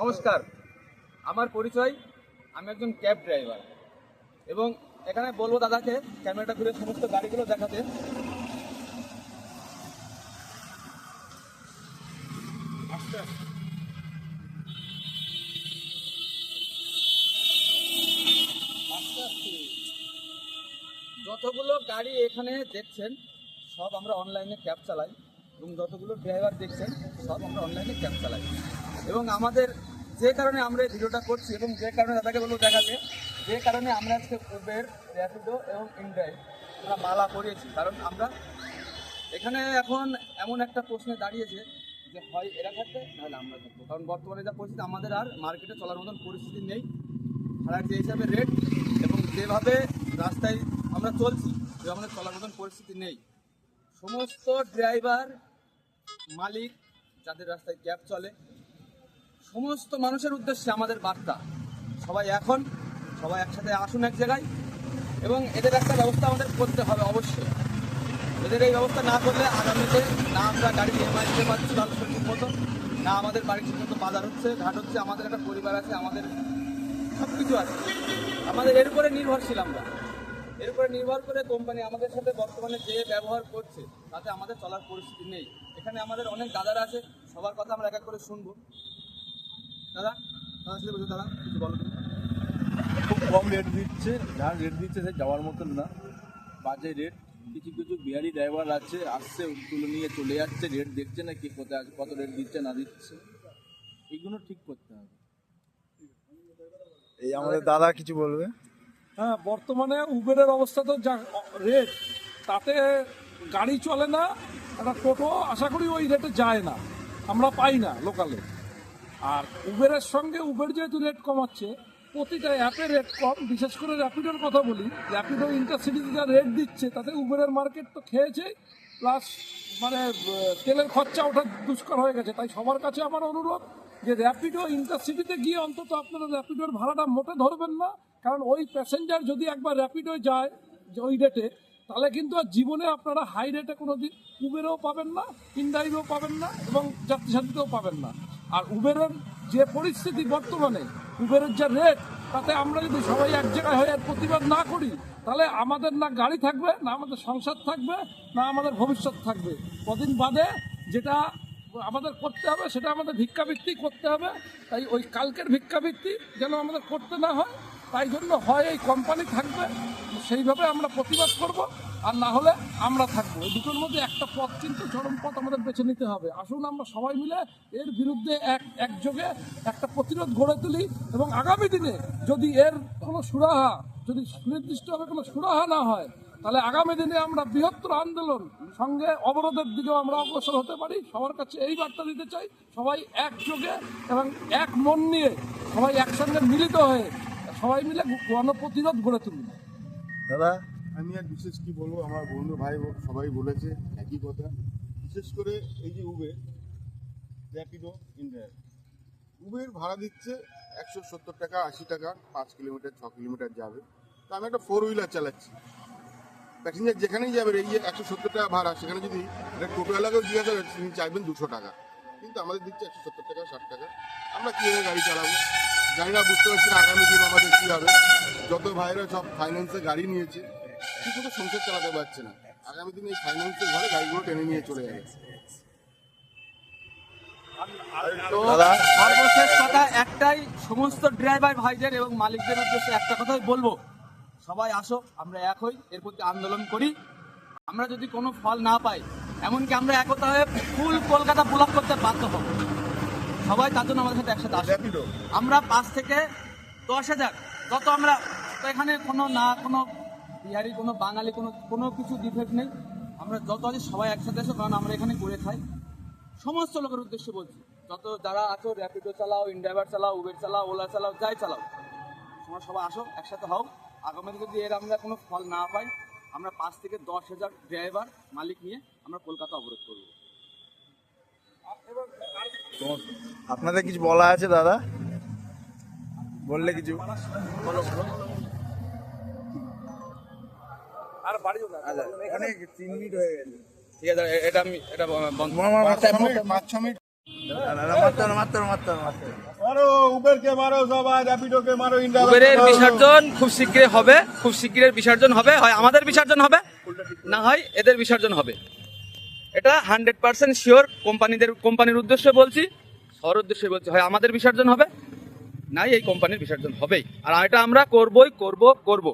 নমস্কার, আমার পরিচয়, আমি একজন ক্যাব ড্রাইভার এবং এখানে বলবো দাদাকে ক্যামেরাটা ঘুরে সমস্ত গাড়িগুলো দেখাতে। আস্তে আস্তে আস্তে আস্তে যতগুলো গাড়ি এখানে দেখছেন সব আমরা অনলাইনে ক্যাব চালাই এবং যতগুলো ড্রাইভার দেখছেন সব আমরা অনলাইনে ক্যাব চালাই এবং আমাদের যে কারণে আমরা এই ভিডিওটা করছি এবং যে কারণে দাদাকে বলবো দেখাতে, যে কারণে আমরা আজকে উবের, র্যাপিডো এবং ইনড্রাইভ আমরা মালা করিয়েছি। কারণ আমরা এখানে এখন এমন একটা প্রশ্নে দাঁড়িয়েছে যে হয় এরা থাকবে নাহলে আমরা থাকবো। কারণ বর্তমানে যা পরিস্থিতি, আমাদের আর মার্কেটে চলার মতন পরিস্থিতি নেই। ভাড়ার যে হিসাবে রেট এবং যেভাবে রাস্তায় আমরা চলছি, যে আমাদের চলার মতন পরিস্থিতি নেই। সমস্ত ড্রাইভার, মালিক, যাদের রাস্তায় ক্যাব চলে, সমস্ত মানুষের উদ্দেশ্যে আমাদের বার্তা, সবাই একসাথে আসুন এক জায়গায় এবং এদের একটা ব্যবস্থা আমাদের করতে হবে অবশ্যই। এদের এই ব্যবস্থা না করলে আগামীতে না আমরা গাড়ি ইএমআই দিতে পারছি ভালো ঠিক মতো, না আমাদের বাড়ি ঠিক মতো বাজার হচ্ছে, ঘাট হচ্ছে, আমাদের একটা পরিবার আছে, আমাদের সব কিছু আছে, আমাদের এর উপরে নির্ভরশীল। আমরা এর উপরে নির্ভর করে কোম্পানি আমাদের সাথে বর্তমানে যে ব্যবহার করছে তাতে আমাদের চলার পরিস্থিতি নেই। এখানে আমাদের অনেক দাদারা আছে, সবার কথা আমরা এক এক করে শুনবো। দাদা সাথে বলছো, দাদা কিছু বলো। খুব কম রেট দিচ্ছে, যা রেট দিচ্ছে সে যাওয়ার মতন না, বাজে রেট। কিছু কিছু বিহারি ড্রাইভার আছে, আসছে তুলে নিয়ে চলে যাচ্ছে, রেট দেখছে না কি কোথায় কত রেট দিচ্ছে না দিচ্ছে, এইগুলো ঠিক করতে হবে। এই আমাদের দাদা কিছু বলবে। হ্যাঁ, বর্তমানে উবেরের অবস্থা তো যা রেট, তাতে গাড়ি চলে না, একটা টোটো আশা করি ওই রেটে যায় না, আমরা পাই না লোকালে। আর উবেরের সঙ্গে উবের যেহেতু রেট কমাচ্ছে, প্রতিটা অ্যাপে রেট কম, বিশেষ করে র্যাপিডোর কথা বলি। র্যাপিডো ইন্টারসিটিতে যা রেট দিচ্ছে তাতে উবেরের মার্কেট তো খেয়েছে, প্লাস মানে তেলের খরচা ওঠা দুষ্কর হয়ে গেছে। তাই সবার কাছে আমার অনুরোধ যে র্যাপিডো ইন্টারসিটিতে গিয়ে অন্তত আপনারা র্যাপিডোর ভাড়াটা মোটে ধরবেন না, কারণ ওই প্যাসেঞ্জার যদি একবার র্যাপিডো যায় যে ওই রেটে, তাহলে কিন্তু আর জীবনে আপনারা হাই রেটে কোনো দিন উবেরেও পাবেন না, ইনড্রাইভেও পাবেন না এবং যাত্রী সাথীতেও পাবেন না। আর উবেরের যে পরিস্থিতি বর্তমানে, উবেরের যে রেট, তাতে আমরা যদি সবাই এক জায়গায় হয়ে প্রতিবাদ না করি, তাহলে আমাদের না গাড়ি থাকবে, না আমাদের সংসার থাকবে, না আমাদের ভবিষ্যৎ থাকবে। কদিন বাদে যেটা আমাদের করতে হবে সেটা আমাদের ভিক্ষাবৃত্তি করতে হবে। তাই ওই কালকের ভিক্ষাবৃত্তি যেন আমাদের করতে না হয়, তাই জন্য হয় এই কোম্পানি থাকবে, সেইভাবে আমরা প্রতিবাদ করব, আর না হলে আমরা থাকবো। এই দুটোর মধ্যে একটা পথ, কিন্তু চরম পথ আমাদের বেছে নিতে হবে। আসুন আমরা সবাই মিলে এর বিরুদ্ধে একযোগে একটা প্রতিরোধ গড়ে তুলি এবং আগামী দিনে যদি এর কোনো সুরাহা, যদি সুনির্দিষ্টভাবে কোনো সুরাহা না হয়, তাহলে আগামী দিনে আমরা বৃহত্তর আন্দোলন সঙ্গে অবরোধের দিকেও আমরা অগ্রসর হতে পারি। সবার কাছে এই বার্তা দিতে চাই, সবাই একযোগে এবং এক মন নিয়ে সবাই একসঙ্গে মিলিত হয়ে সবাই মিলে গণপ্রতিরোধ গড়ে তুলুন। দাদা আমি আর বিশেষ কি বলবো, আমার বন্ধু ভাই সবাই বলেছে একই কথা। বিশেষ করে এই যে উবের, র্যাপিডো, ইনড্রাইভ, উবের ভাড়া দিচ্ছে 170 টাকা, 80 টাকা, 5 কিলোমিটার 6 কিলোমিটার যাবে। তো আমি একটা 4 হুইলার চালাচ্ছি, প্যাসেঞ্জার যেখানেই যাবে এই যে 170 টাকা ভাড়া, সেখানে যদি এটা টোটোওয়ালাকেও জিজ্ঞাসা করে তিনি চাইবেন 200 টাকা, কিন্তু আমাদের দিচ্ছে 170 টাকা, 60 টাকা। আমরা কীভাবে গাড়ি চালাবো? গাড়িরা বুঝতে পারছি না আগামী দিন আমাদের কী হবে। যত ভাইরা সব ফাইন্যান্সে গাড়ি নিয়েছে, কিছু তো সংসার চালাতে পারছে না। আগামী দিনে এই ফাইন্যান্সের ঘরে গাড়িগুলো টেনে নিয়ে চলে যাবে। তো সর্বশেষ কথা একটাই, সমস্ত ড্রাইভার ভাইদের এবং মালিকদের উদ্দেশ্যে একটা কথাই বলবো, সবাই আসো, আমরা এক হই, এর প্রতি আন্দোলন করি। আমরা যদি কোনো ফল না পাই, এমনকি আমরা একতা হয়ে ফুল কলকাতা ব্লক করতে বাধ্য হব। সবাই তার জন্য আমাদের সাথে একসাথে আসে। আমরা 5 থেকে 10,000 যত আমরা তো এখানে কোনো বিহারি, কোনো বাঙালি, কোনো কিছু ডিফেক্ট নেই। আমরা যত আছি সবাই একসাথে আসো, কারণ আমরা এখানে করে খাই। সমস্ত লোকের উদ্দেশ্যে বলছি, যত যারা আছো, র্যাপিডো চালাও, ইনড্রাইভার চালাও, উবের চালাও, ওলা চালাও, যাই চালাও, তোমরা সবাই আসো, একসাথে হও। আগামী যদি এর আমরা কোনো ফল না পাই, আমরা 5 থেকে 10,000 ড্রাইভার মালিক নিয়ে আমরা কলকাতা অবরোধ করব। আপনাদের কিছু বলা আছে দাদা? বললে কিছু বলো। আর বাড়িও না, অনেক 3 মিনিট হয়ে গেছে। ঠিক আছে, এটা বন্ধ। 5-6 মিনিট মাত্র মারো উবেরকে মারো, সবাই র্যাপিডোকে মারো, ইন্ডিয়া উবেরের বিসর্জন খুব শীঘ্রই হবে, খুব শীঘ্রই বিসর্জন হবে, হয় আমাদের বিসর্জন হবে না হয় এদের বিসর্জন হবে। এটা 100% শিওর, কোম্পানির উদ্দেশ্যে বলছি, সবার উদ্দেশ্যে বলছি, হয় আমাদের বিসর্জন হবে নাই এই কোম্পানির বিসর্জন হবেই। আর এটা আমরা করবই করব।